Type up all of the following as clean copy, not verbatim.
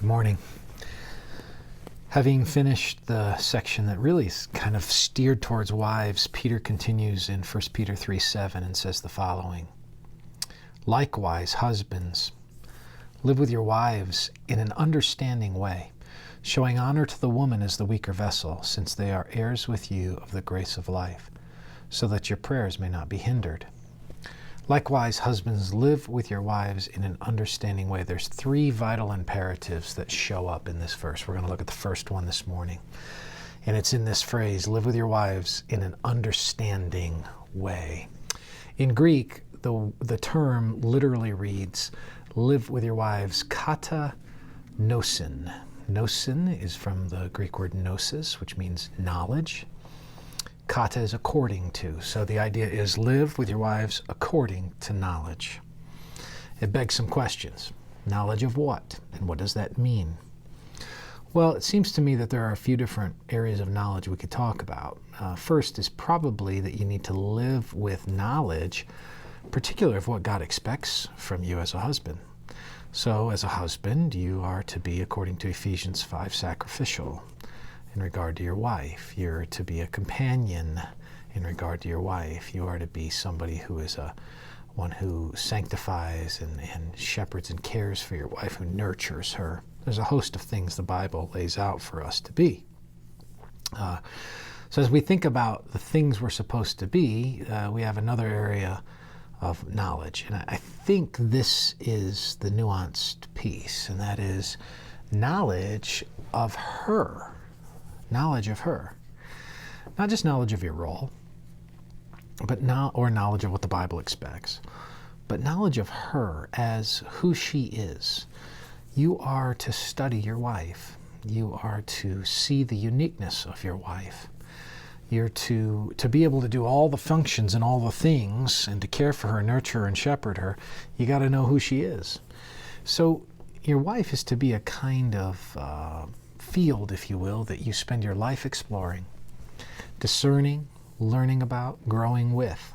Good morning. Having finished the section that really is kind of steered towards wives, Peter continues in 1 Peter 3:7 and says the following: Likewise, husbands, live with your wives in an understanding way, showing honor to the woman as the weaker vessel, since they are heirs with you of the grace of life, so that your prayers may not be hindered. Likewise, husbands, live with your wives in an understanding way. There's three vital imperatives that show up in this verse. We're going to look at the first one this morning. And it's in this phrase, live with your wives in an understanding way. In Greek, the term literally reads, live with your wives kata nosin. Nosin is from the Greek word gnosis, which means knowledge. Kata is according to. So the idea is live with your wives according to knowledge. It begs some questions. Knowledge of what? And what does that mean? Well, it seems to me that there are a few different areas of knowledge we could talk about. First is probably that you need to live with knowledge, particularly of what God expects from you as a husband. So as a husband, you are to be, according to Ephesians 5, sacrificial in regard to your wife. You're to be a companion in regard to your wife. You are to be somebody who is one who sanctifies and shepherds and cares for your wife, who nurtures her. There's a host of things the Bible lays out for us to be. So as we think about the things we're supposed to be, we have another area of knowledge. And I think this is the nuanced piece, and that is knowledge of her. Knowledge of her. Not just knowledge of your role, or knowledge of what the Bible expects, but knowledge of her as who she is. You are to study your wife. You are to see the uniqueness of your wife. You're to be able to do all the functions and all the things and to care for her, nurture her, and shepherd her. You got to know who she is. So your wife is to be a kind of field, if you will, that you spend your life exploring, discerning, learning about, growing with.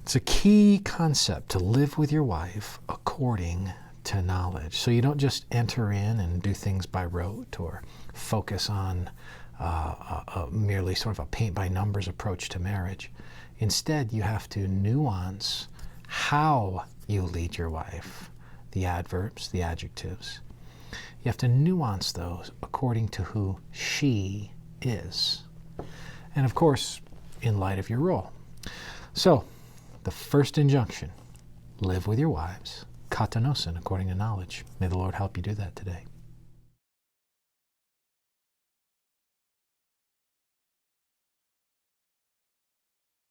It's a key concept to live with your wife according to knowledge. So you don't just enter in and do things by rote or focus on merely sort of a paint-by-numbers approach to marriage. Instead, you have to nuance how you lead your wife, the adverbs, the adjectives. You have to nuance those according to who she is. And of course, in light of your role. So, the first injunction, live with your wives, kata nosin, according to knowledge. May the Lord help you do that today.